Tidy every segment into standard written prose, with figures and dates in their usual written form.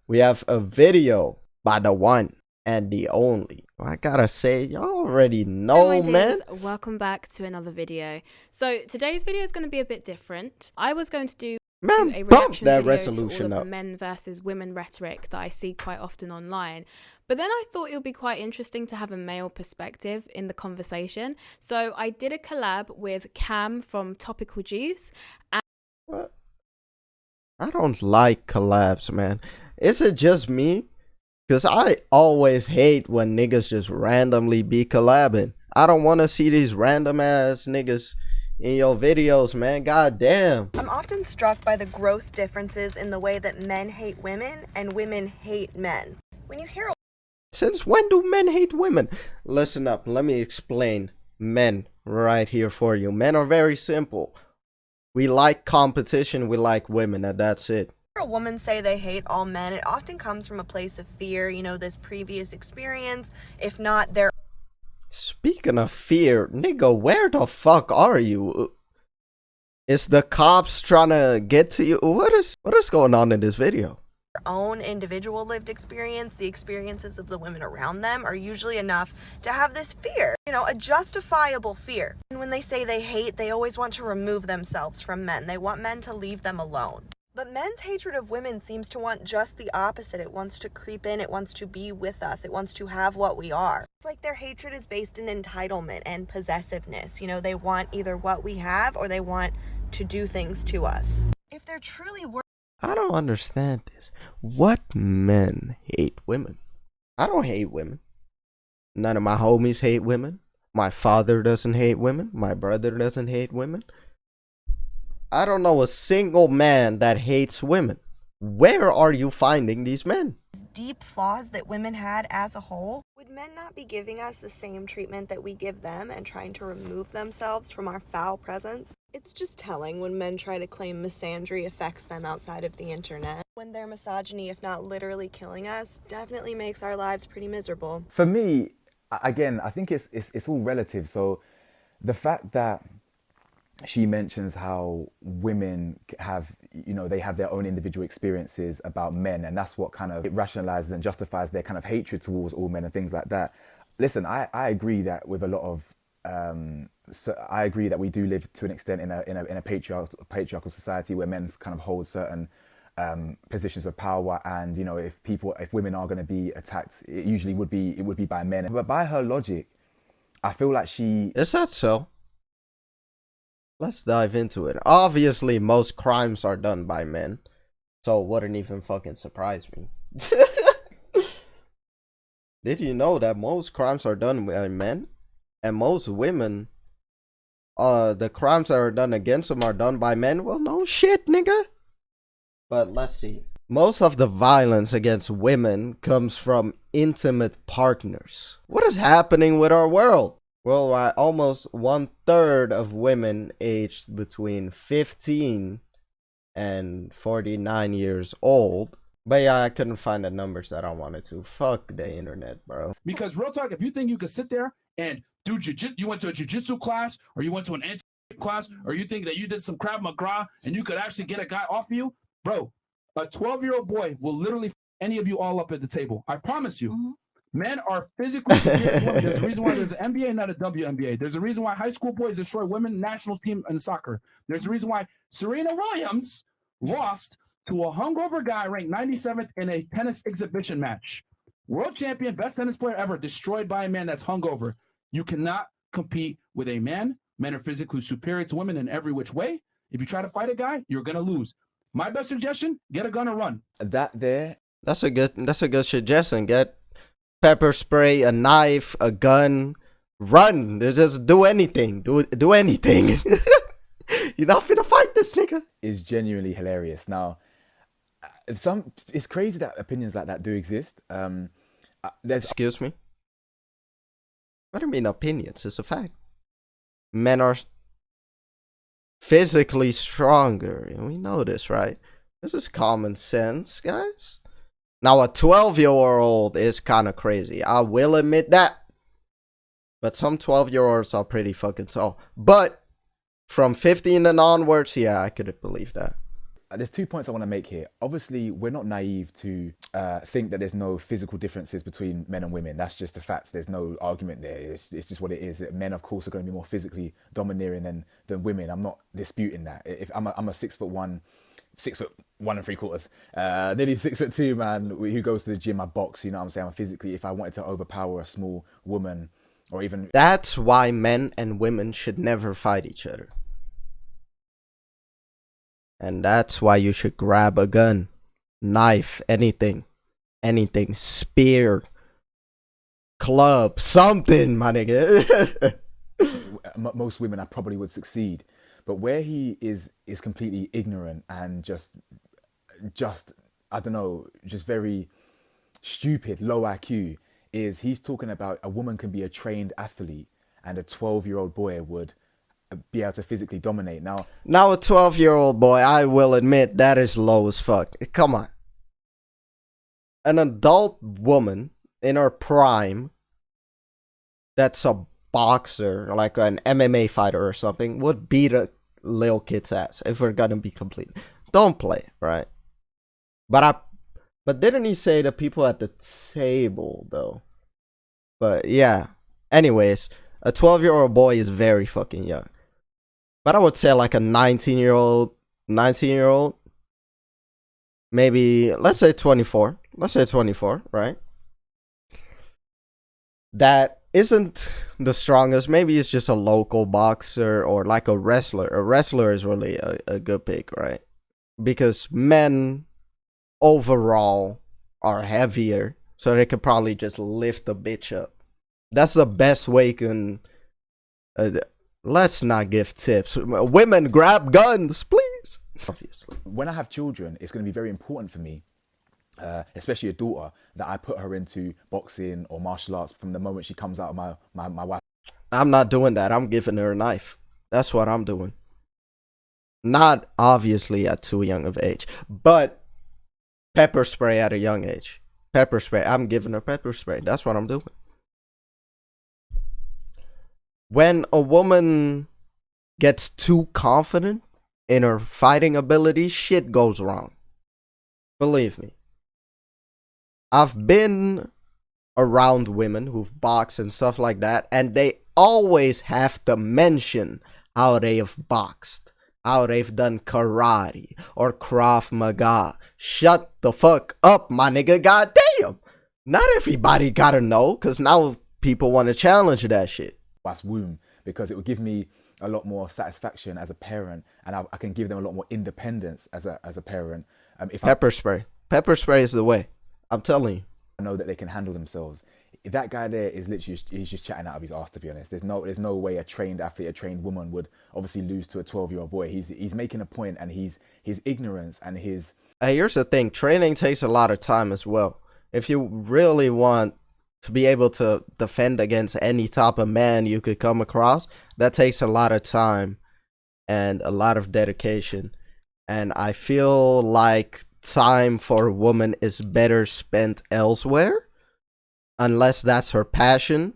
we have a video by the one and the only. I gotta say, y'all already Hello, my know, man. dears. Welcome back to another video. So today's video is going to be a bit different. I was going to do Man, a bump reaction that video to all resolution of the up. men versus women rhetoric that I see quite often online. But then I thought it would be quite interesting to have a male perspective in the conversation. So I did a collab with Cam from Topical Juice. What? I don't like collabs, man. Is it just me? Because I always hate when niggas just randomly be collabing. I don't want to see these random ass niggas in your videos, man. God damn. I'm often struck by the gross differences in the way that men hate women and women hate men. When you hear Since when do men hate women? Listen up, let me explain men right here for you. Men are very simple. We like competition, we like women, and that's it. a woman say they hate all men, it often comes from a place of fear, this previous experience, if not their Speaking of fear, nigga, where the fuck are you? Is the cops trying to get to you? What is going on in this video? own individual lived experience. The experiences of the women around them are usually enough to have this fear, a justifiable fear. And when they say they hate, they always want to remove themselves from men. They want men to leave them alone. But men's hatred of women seems to want just the opposite. It wants to creep in, it wants to be with us, it wants to have what we are. It's like their hatred is based in entitlement and possessiveness. They want either what we have or they want to do things to us. If they're truly I don't understand this. What men hate women? I don't hate women. None of my homies hate women. My father doesn't hate women. My brother doesn't hate women. I don't know a single man that hates women. Where are you finding these men? deep flaws that women had as a whole, would men not be giving us the same treatment that we give them and trying to remove themselves from our foul presence? It's just telling when men try to claim misandry affects them outside of the internet. When their misogyny, if not literally killing us, definitely makes our lives pretty miserable. For me, again, I think it's all relative. So the fact that she mentions how women have, they have their own individual experiences about men, and that's what kind of it rationalizes and justifies their kind of hatred towards all men and things like that. Listen, I agree that with a lot of, so I agree that we do live to an extent in a patriarchal society where men kind of hold certain positions of power, and if women are going to be attacked, it usually would be by men. But by her logic, I feel like Is that so? Let's dive into it. Obviously, most crimes are done by men, so it wouldn't even fucking surprise me. Did you know that most crimes are done by men? And most women, the crimes that are done against them are done by men? Well, no shit, nigga. But let's see. Most of the violence against women comes from intimate partners. What is happening with our world? Worldwide, almost 1/3 of women aged between 15 and 49 years old. But yeah, I couldn't find the numbers that I wanted to. Fuck the internet, bro. Because real talk, if you think you could sit there and do jiu-jitsu, you went to a jiu-jitsu class, or you went to an anti class, or you think that you did some Krav Maga and you could actually get a guy off of you, bro, a 12-year-old boy will literally f any of you all up at the table. I promise you. Mm-hmm. Men are physically superior to women. There's a reason why there's an NBA, not a WNBA. There's a reason why high school boys destroy women national team in soccer. There's a reason why Serena Williams lost to a hungover guy ranked 97th in a tennis exhibition match. World champion, best tennis player ever, destroyed by a man that's hungover. You cannot compete with a man. Men are physically superior to women in every which way. If you try to fight a guy, you're going to lose. My best suggestion, get a gun and run. That's a good suggestion. Get pepper spray, a knife, a gun, run. Just do anything. Do anything. You're not finna fight this nigga. Is genuinely hilarious. Now, it's crazy that opinions like that do exist. Excuse me. What do you mean opinions? It's a fact. Men are physically stronger. We know this, right? This is common sense, guys. Now, a 12-year-old is kind of crazy. I will admit that. But some 12-year-olds are pretty fucking tall. But from 15 and onwards, yeah, I could believe that. there's 2 points I want to make here. Obviously, we're not naive to think that there's no physical differences between men and women. That's just a fact. There's no argument there. It's just what it is. Men, of course, are going to be more physically domineering than women. I'm not disputing that. If I'm a 6'1", 6'1 3/4", nearly 6'2" man who goes to the gym, I box. You know what I'm saying? I'm physically, if I wanted to overpower a small woman, or even That's why men and women should never fight each other. And that's why you should grab a gun, knife, anything, spear, club, something, my nigga. most women, I probably would succeed. But where he is completely ignorant and just I don't know, just very stupid, low IQ, is he's talking about a woman can be a trained athlete and a 12-year-old boy would be able to physically dominate. Now A 12-year-old boy, I will admit, that is low as fuck. Come on. An adult woman in her prime, that's a boxer, like an MMA fighter or something, would beat a little kid's ass, if we're gonna be complete. Don't play, right? But didn't he say the people at the table, though? But yeah. Anyways, a 12-year-old boy is very fucking young. But I would say like a 19-year-old, maybe, let's say 24. Let's say 24, right? That isn't the strongest. Maybe it's just a local boxer or like a wrestler. A wrestler is really a good pick, right? Because men overall are heavier, so they could probably just lift the bitch up. That's the best way you can... let's not give tips. Women, grab guns, please. Obviously. when I have children, it's going to be very important for me, especially a daughter, that I put her into boxing or martial arts from the moment she comes out of my wife. I'm not doing that. I'm giving her a knife. That's what I'm doing. Not obviously at too young of age, but pepper spray at a young age. Pepper spray. I'm giving her pepper spray. That's what I'm doing. When a woman gets too confident in her fighting ability, shit goes wrong. Believe me. I've been around women who've boxed and stuff like that, and they always have to mention how they have boxed, how they've done karate or Krav Maga. Shut the fuck up, my nigga. Goddamn. Not everybody gotta know, because now people want to challenge that shit. Womb, because it will give me a lot more satisfaction as a parent, and I can give them a lot more independence as a parent. If Pepper spray is the way. I'm telling you. I know that they can handle themselves. That guy there is literally he's just chatting out of his ass, to be honest. There's no way a trained athlete, a trained woman would obviously lose to a 12-year-old boy. He's making a point, and his ignorance and his... Here's the thing. Training takes a lot of time as well. If you really want to be able to defend against any type of man you could come across, that takes a lot of time and a lot of dedication. And I feel like time for a woman is better spent elsewhere, unless that's her passion.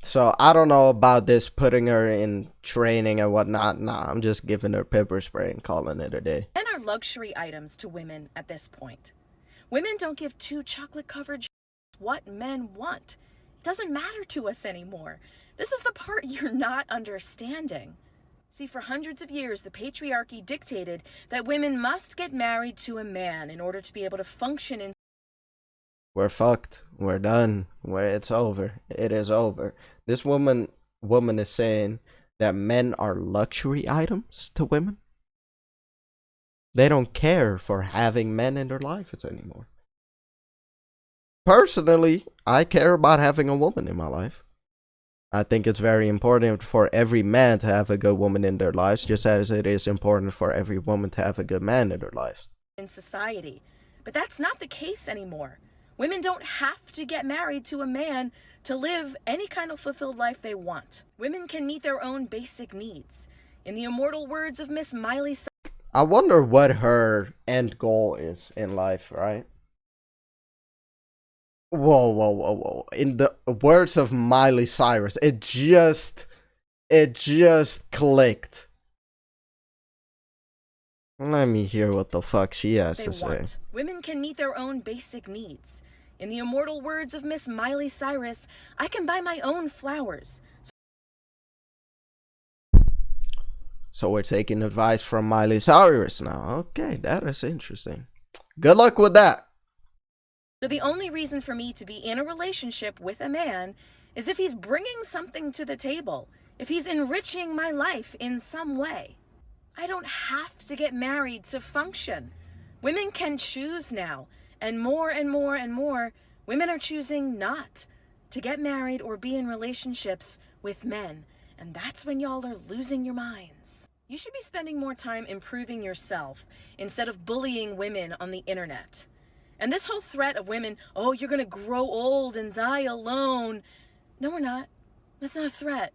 So I don't know about this putting her in training and whatnot. Nah, I'm just giving her pepper spray and calling it a day. Men are luxury items to women at this point. Women don't give two chocolate-covered what men want. It doesn't matter to us anymore. This is the part you're not understanding. See, for hundreds of years, the patriarchy dictated that women must get married to a man in order to be able to function in... We're fucked. We're done. It's over. It is over. This woman is saying that men are luxury items to women. They don't care for having men in their lives anymore. Personally, I care about having a woman in my life. I think it's very important for every man to have a good woman in their lives, just as it is important for every woman to have a good man in their lives. In society. But that's not the case anymore. Women don't have to get married to a man to live any kind of fulfilled life they want. Women can meet their own basic needs. In the immortal words of Miss Miley Cyrus, I wonder what her end goal is in life, right? Whoa. In the words of Miley Cyrus, it just clicked. Let me hear what the fuck she has they to say. want. Women can meet their own basic needs. In the immortal words of Miss Miley Cyrus, I can buy my own flowers. So we're taking advice from Miley Cyrus now. Okay, that is interesting. Good luck with that. So the only reason for me to be in a relationship with a man is if he's bringing something to the table, if he's enriching my life in some way. I don't have to get married to function. Women can choose now, and more and more and more, women are choosing not to get married or be in relationships with men. And that's when y'all are losing your minds. You should be spending more time improving yourself instead of bullying women on the internet. And this whole threat of women, oh, you're gonna grow old and die alone. No, we're not. That's not a threat.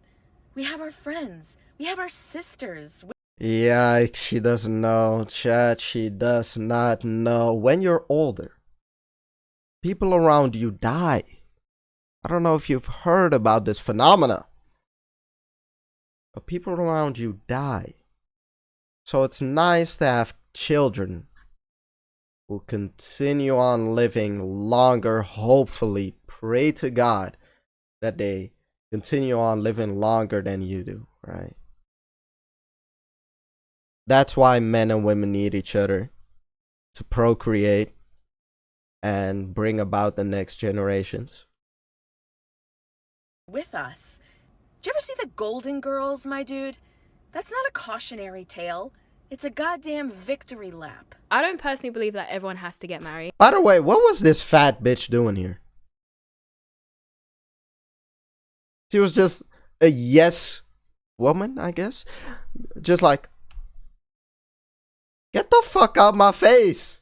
We have our friends. We have our sisters. Yeah, she doesn't know, chat. She does not know. When you're older, people around you die. I don't know if you've heard about this phenomena, but people around you die. So it's nice to have children who continue on living longer. Hopefully, pray to God that they continue on living longer than you do, right? That's why men and women need each other to procreate and bring about the next generations. With us. Did you ever see the Golden Girls, my dude? That's not a cautionary tale. It's a goddamn victory lap. I don't personally believe that everyone has to get married. By the way, what was this fat bitch doing here? She was just a yes woman, I guess. Just like, get the fuck out my face.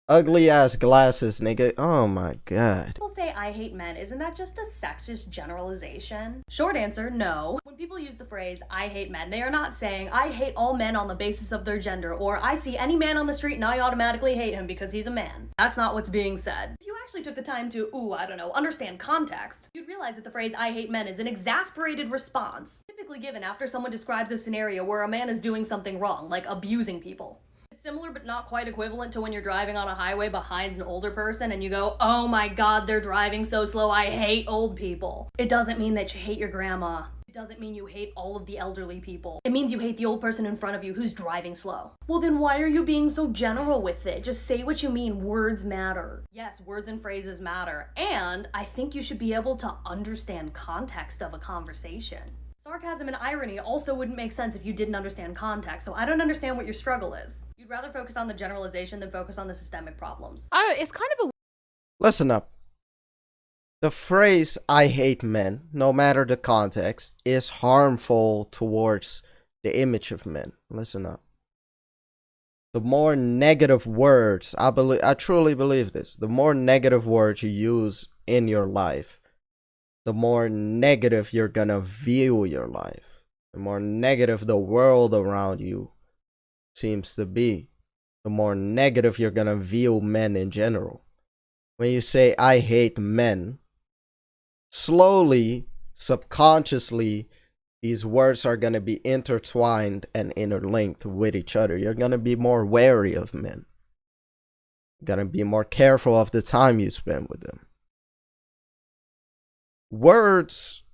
Ugly ass glasses, nigga. Oh my god. People say I hate men, isn't that just a sexist generalization? Short answer, no. When people use the phrase I hate men, they are not saying I hate all men on the basis of their gender, or I see any man on the street and I automatically hate him because he's a man. That's not what's being said. If you actually took the time to, understand context, you'd realize that the phrase I hate men is an exasperated response, typically given after someone describes a scenario where a man is doing something wrong, like abusing people. Similar but not quite equivalent to when you're driving on a highway behind an older person and you go, oh my god, they're driving so slow, I hate old people. It doesn't mean that you hate your grandma. It doesn't mean you hate all of the elderly people. It means you hate the old person in front of you who's driving slow. Well, then why are you being so general with it? Just say what you mean. Words matter. Yes, words and phrases matter. And I think you should be able to understand context of a conversation. Sarcasm and irony also wouldn't make sense if you didn't understand context, so I don't understand what your struggle is. You'd rather focus on the generalization than focus on the systemic problems. I don't know, it's kind of a Listen up. The phrase I hate men, no matter the context, is harmful towards the image of men. Listen up. The more negative words, I truly believe this, the more negative words you use in your life, the more negative you're gonna view your life. The more negative the world around you seems to be, the more negative you're gonna view men in general. When you say I hate men, slowly, subconsciously, these words are gonna be intertwined and interlinked with each other. You're gonna be more wary of men. You're gonna be more careful of the time you spend with them. Words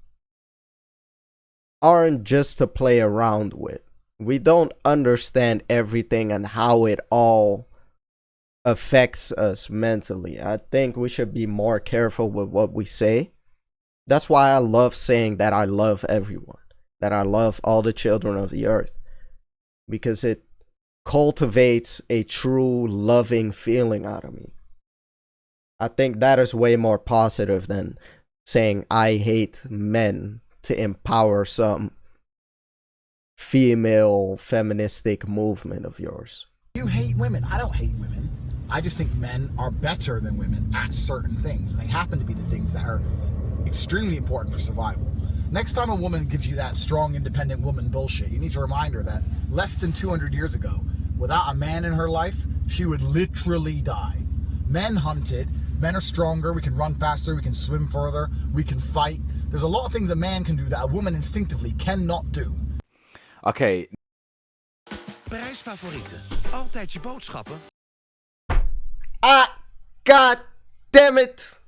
aren't just to play around with. We don't understand everything and how it all affects us mentally. I think we should be more careful with what we say. That's why I love saying that I love everyone, that I love all the children of the earth, because it cultivates a true loving feeling out of me. I think that is way more positive than saying I hate men to empower some female feministic movement of yours. You hate women. I don't hate women. I just think men are better than women at certain things, and they happen to be the things that are extremely important for survival. Next time a woman gives you that strong, independent woman bullshit, you need to remind her that less than 200 years ago, without a man in her life, she would literally die. Men hunted. Men are stronger, we can run faster, we can swim further, we can fight. There's a lot of things a man can do that a woman instinctively cannot do. Okay. Prijsfavorieten. Altijd je boodschappen. Ah, god damn it.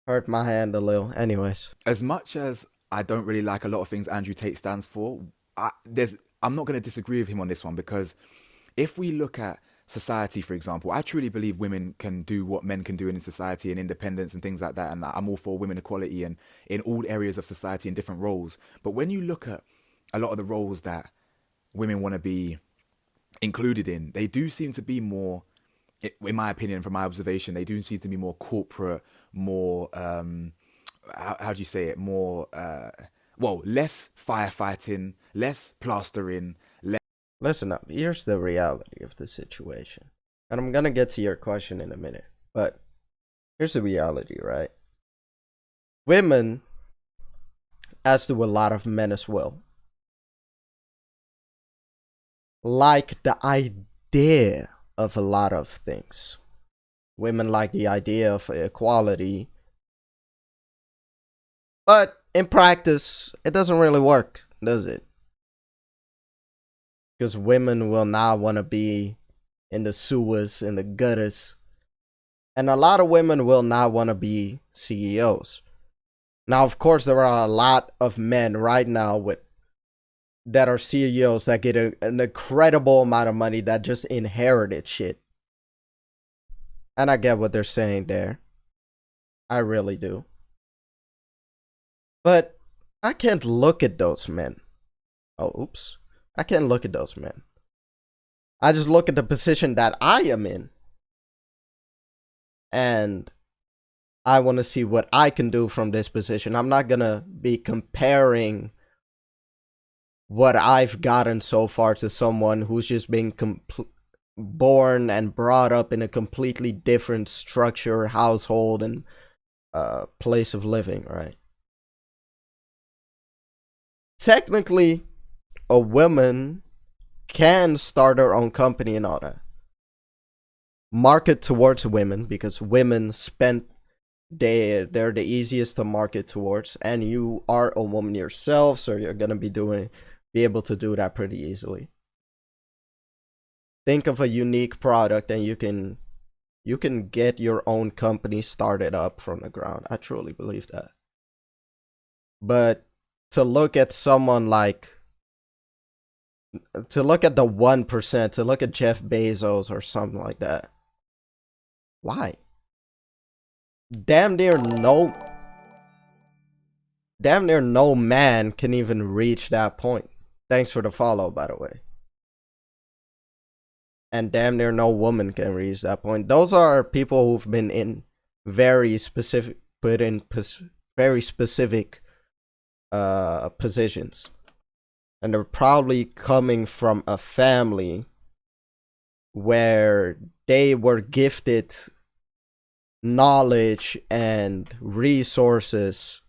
Hurt my hand a little. Anyways. As much as I don't really like a lot of things Andrew Tate stands for, I'm not going to disagree with him on this one, because if we look at society, for example, I truly believe women can do what men can do in society and independence and things like that. And I'm all for women equality and in all areas of society in different roles. But when you look at a lot of the roles that women want to be included in, they do seem to be more, in my opinion, from my observation, they do seem to be more corporate, more, how do you say it? More, less firefighting, less plastering, less... Listen up, here's the reality of the situation. And I'm gonna get to your question in a minute. But here's the reality, right? Women, as do a lot of men as well, like the idea of a lot of things. Women like the idea of equality. But in practice, it doesn't really work, does it? Because women will not want to be in the sewers, in the gutters. And a lot of women will not want to be CEOs. Now, of course, there are a lot of men right now that are CEOs that get an incredible amount of money that just inherited shit. And I get what they're saying there. I really do. But I can't look at those men. I can't look at those men. I just look at the position that I am in. And I want to see what I can do from this position. I'm not going to be comparing what I've gotten so far to someone who's just been born and brought up in a completely different structure, household, and place of living, right? Technically, a woman can start her own company and all that. Market towards women, because women they're the easiest to market towards, and you are a woman yourself, so you're gonna be able to do that pretty easily. Think of a unique product and you can get your own company started up from the ground. I truly believe that. But to look at someone to look at the 1%, to look at Jeff Bezos or something like that. Why? Damn near no man can even reach that point. Thanks for the follow, by the way. And damn near no woman can reach that point. Those are people who've been in very specific positions. And they're probably coming from a family where they were gifted knowledge and resources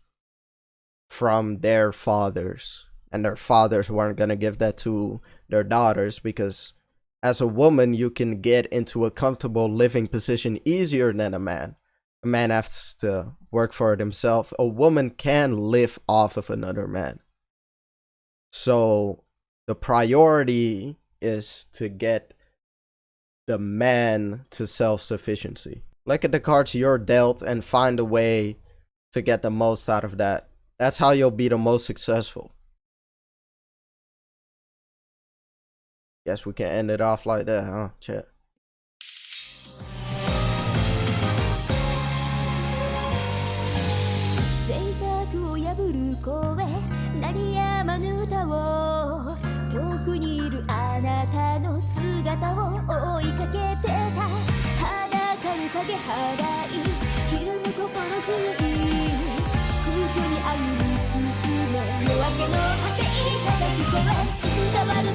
from their fathers. And their fathers weren't going to give that to their daughters, because as a woman, you can get into a comfortable living position easier than a man. A man has to work for it himself. A woman can live off of another man. So the priority is to get the man to self-sufficiency. Look at the cards you're dealt and find a way to get the most out of that. That's how you'll be the most successful. Guess we can end it off like that, huh? Chat.夜明けの果ていただく声伝わる